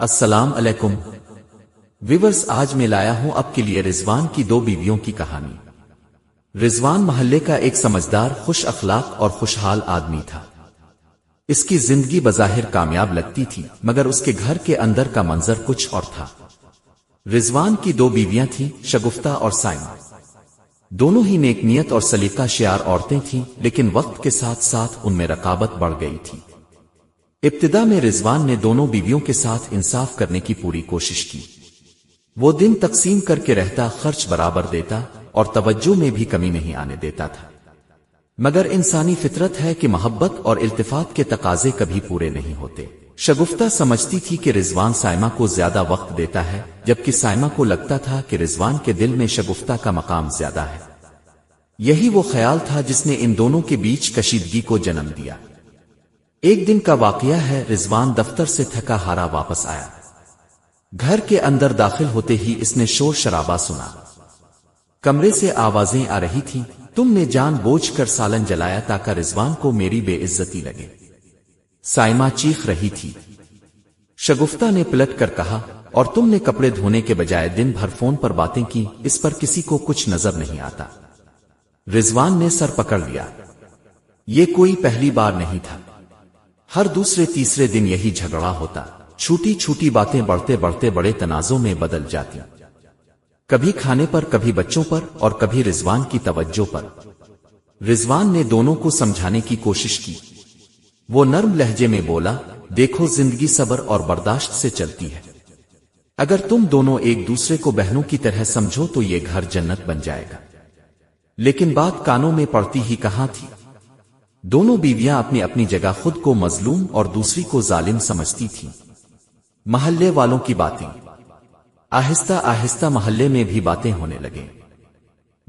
السلام علیکم ویورز، آج میں لایا ہوں آپ کے لیے رضوان کی دو بیویوں کی کہانی۔ رضوان محلے کا ایک سمجھدار، خوش اخلاق اور خوشحال آدمی تھا۔ اس کی زندگی بظاہر کامیاب لگتی تھی، مگر اس کے گھر کے اندر کا منظر کچھ اور تھا۔ رضوان کی دو بیویاں تھیں، شگفتہ اور سائمہ۔ دونوں ہی نیک نیت اور سلیقہ شیار عورتیں تھیں، لیکن وقت کے ساتھ ساتھ ان میں رقابت بڑھ گئی تھی۔ ابتدا میں رضوان نے دونوں بیویوں کے ساتھ انصاف کرنے کی پوری کوشش کی۔ وہ دن تقسیم کر کے رہتا، خرچ برابر دیتا اور توجہ میں بھی کمی نہیں آنے دیتا تھا۔ مگر انسانی فطرت ہے کہ محبت اور التفات کے تقاضے کبھی پورے نہیں ہوتے۔ شگفتہ سمجھتی تھی کہ رضوان سائمہ کو زیادہ وقت دیتا ہے، جبکہ سائمہ کو لگتا تھا کہ رضوان کے دل میں شگفتہ کا مقام زیادہ ہے۔ یہی وہ خیال تھا جس نے ان دونوں کے بیچ کشیدگی کو جنم دیا۔ ایک دن کا واقعہ ہے، رضوان دفتر سے تھکا ہارا واپس آیا۔ گھر کے اندر داخل ہوتے ہی اس نے شور شرابہ سنا۔ کمرے سے آوازیں آ رہی تھیں، تم نے جان بوجھ کر سالن جلایا تاکہ رضوان کو میری بے عزتی لگے۔ سائمہ چیخ رہی تھی۔ شگفتہ نے پلٹ کر کہا، اور تم نے کپڑے دھونے کے بجائے دن بھر فون پر باتیں کی، اس پر کسی کو کچھ نظر نہیں آتا۔ رضوان نے سر پکڑ لیا۔ یہ کوئی پہلی بار نہیں تھا۔ ہر دوسرے تیسرے دن یہی جھگڑا ہوتا، چھوٹی چھوٹی باتیں بڑھتے بڑھتے بڑے تنازع میں بدل جاتی، کبھی کھانے پر، کبھی بچوں پر، اور کبھی رضوان کی توجہ پر۔ رضوان نے دونوں کو سمجھانے کی کوشش کی۔ وہ نرم لہجے میں بولا، دیکھو زندگی صبر اور برداشت سے چلتی ہے۔ اگر تم دونوں ایک دوسرے کو بہنوں کی طرح سمجھو تو یہ گھر جنت بن جائے گا۔ لیکن بات کانوں میں پڑتی ہی کہاں تھی۔ دونوں بیویاں اپنی اپنی جگہ خود کو مظلوم اور دوسری کو ظالم سمجھتی تھیں۔ محلے والوں کی باتیں۔ آہستہ آہستہ محلے میں بھی باتیں ہونے لگیں۔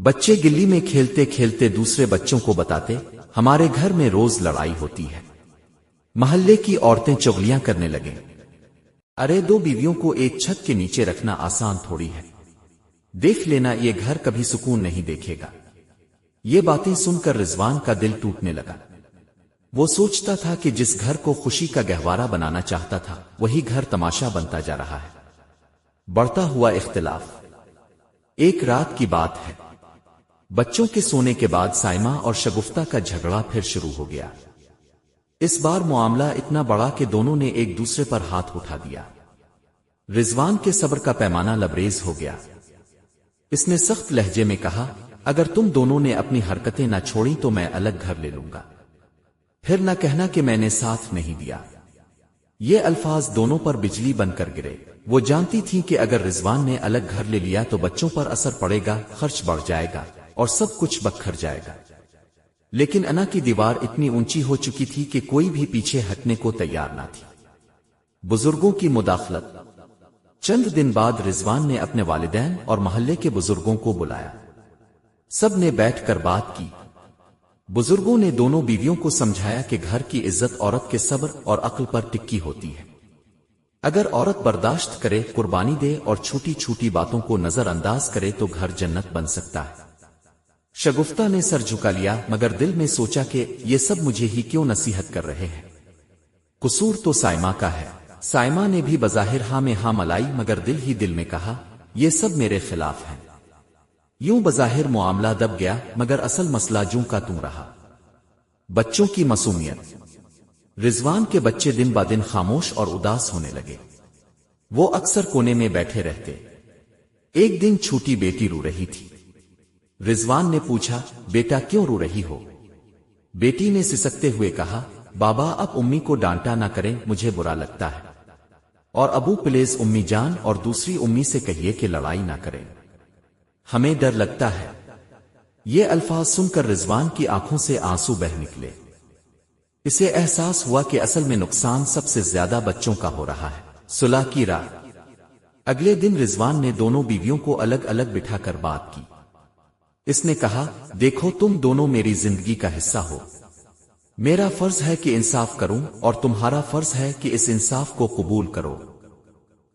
بچے گلی میں کھیلتے کھیلتے دوسرے بچوں کو بتاتے، ہمارے گھر میں روز لڑائی ہوتی ہے۔ محلے کی عورتیں چغلیاں کرنے لگیں، ارے دو بیویوں کو ایک چھت کے نیچے رکھنا آسان تھوڑی ہے، دیکھ لینا یہ گھر کبھی سکون نہیں دیکھے گا۔ یہ باتیں سن کر رضوان کا دل ٹوٹنے لگا۔ وہ سوچتا تھا کہ جس گھر کو خوشی کا گہوارہ بنانا چاہتا تھا، وہی گھر تماشا بنتا جا رہا ہے۔ بڑھتا ہوا اختلاف۔ ایک رات کی بات ہے، بچوں کے سونے کے بعد سائمہ اور شگفتہ کا جھگڑا پھر شروع ہو گیا۔ اس بار معاملہ اتنا بڑا کہ دونوں نے ایک دوسرے پر ہاتھ اٹھا دیا۔ رضوان کے صبر کا پیمانہ لبریز ہو گیا۔ اس نے سخت لہجے میں کہا، اگر تم دونوں نے اپنی حرکتیں نہ چھوڑی تو میں الگ گھر لے لوں گا، پھر نہ کہنا کہ میں نے ساتھ نہیں دیا۔ یہ الفاظ دونوں پر بجلی بن کر گرے۔ وہ جانتی تھی کہ اگر رضوان نے الگ گھر لے لیا تو بچوں پر اثر پڑے گا، خرچ بڑھ جائے گا اور سب کچھ بکھر جائے گا۔ لیکن انا کی دیوار اتنی اونچی ہو چکی تھی کہ کوئی بھی پیچھے ہٹنے کو تیار نہ تھی۔ بزرگوں کی مداخلت۔ چند دن بعد رضوان نے اپنے والدین اور محلے کے بزرگوں کو بلایا۔ سب نے بیٹھ کر بات کی۔ بزرگوں نے دونوں بیویوں کو سمجھایا کہ گھر کی عزت عورت کے صبر اور عقل پر ٹکی ہوتی ہے۔ اگر عورت برداشت کرے، قربانی دے اور چھوٹی چھوٹی باتوں کو نظر انداز کرے تو گھر جنت بن سکتا ہے۔ شگفتہ نے سر جھکا لیا، مگر دل میں سوچا کہ یہ سب مجھے ہی کیوں نصیحت کر رہے ہیں، قصور تو سائمہ کا ہے۔ سائمہ نے بھی بظاہر ہاں میں ہاں ملائی، مگر دل ہی دل میں کہا، یہ سب میرے خلاف ہیں۔ یوں بظاہر معاملہ دب گیا، مگر اصل مسئلہ جوں کا توں رہا۔ بچوں کی معصومیت۔ رضوان کے بچے دن با دن خاموش اور اداس ہونے لگے۔ وہ اکثر کونے میں بیٹھے رہتے۔ ایک دن چھوٹی بیٹی رو رہی تھی۔ رضوان نے پوچھا، بیٹا کیوں رو رہی ہو؟ بیٹی نے سسکتے ہوئے کہا، بابا اب امی کو ڈانٹا نہ کریں، مجھے برا لگتا ہے، اور ابو پلیز امی جان اور دوسری امی سے کہیے کہ لڑائی نہ کریں، ہمیں ڈر لگتا ہے۔ یہ الفاظ سن کر رضوان کی آنکھوں سے آنسو بہہ نکلے۔ اسے احساس ہوا کہ اصل میں نقصان سب سے زیادہ بچوں کا ہو رہا ہے۔ صلح کی راہ۔ اگلے دن رضوان نے دونوں بیویوں کو الگ الگ بٹھا کر بات کی۔ اس نے کہا، دیکھو تم دونوں میری زندگی کا حصہ ہو۔ میرا فرض ہے کہ انصاف کروں اور تمہارا فرض ہے کہ اس انصاف کو قبول کرو۔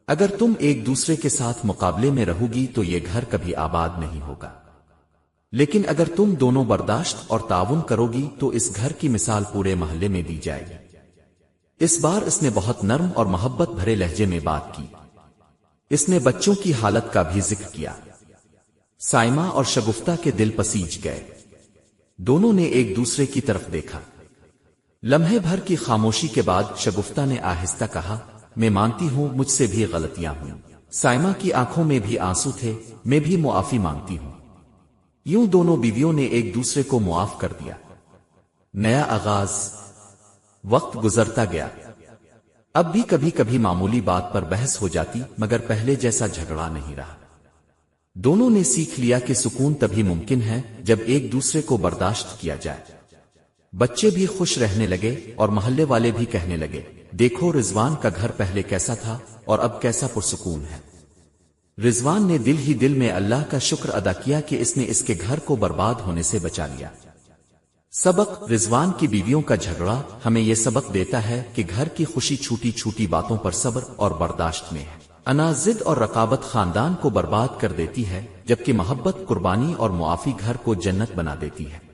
اگر تم ایک دوسرے کے ساتھ مقابلے میں رہو گی تو یہ گھر کبھی آباد نہیں ہوگا، لیکن اگر تم دونوں برداشت اور تعاون کرو گی تو اس گھر کی مثال پورے محلے میں دی جائے گی۔ اس بار اس نے بہت نرم اور محبت بھرے لہجے میں بات کی۔ اس نے بچوں کی حالت کا بھی ذکر کیا۔ سائمہ اور شگفتہ کے دل پسیج گئے۔ دونوں نے ایک دوسرے کی طرف دیکھا۔ لمحے بھر کی خاموشی کے بعد شگفتہ نے آہستہ کہا، میں مانتی ہوں مجھ سے بھی غلطیاں ہوئیں۔ سائمہ کی آنکھوں میں بھی آنسو تھے، میں بھی معافی مانگتی ہوں۔ یوں دونوں بیویوں نے ایک دوسرے کو معاف کر دیا۔ نیا آغاز۔ وقت گزرتا گیا۔ اب بھی کبھی کبھی معمولی بات پر بحث ہو جاتی، مگر پہلے جیسا جھگڑا نہیں رہا۔ دونوں نے سیکھ لیا کہ سکون تبھی ممکن ہے جب ایک دوسرے کو برداشت کیا جائے۔ بچے بھی خوش رہنے لگے اور محلے والے بھی کہنے لگے، دیکھو رضوان کا گھر پہلے کیسا تھا اور اب کیسا پرسکون ہے۔ رضوان نے دل ہی دل میں اللہ کا شکر ادا کیا کہ اس نے اس کے گھر کو برباد ہونے سے بچا لیا۔ سبق: رضوان کی بیویوں کا جھگڑا ہمیں یہ سبق دیتا ہے کہ گھر کی خوشی چھوٹی چھوٹی باتوں پر صبر اور برداشت میں ہے۔ انا ضد اور رقابت خاندان کو برباد کر دیتی ہے، جبکہ محبت، قربانی اور معافی گھر کو جنت بنا دیتی ہے۔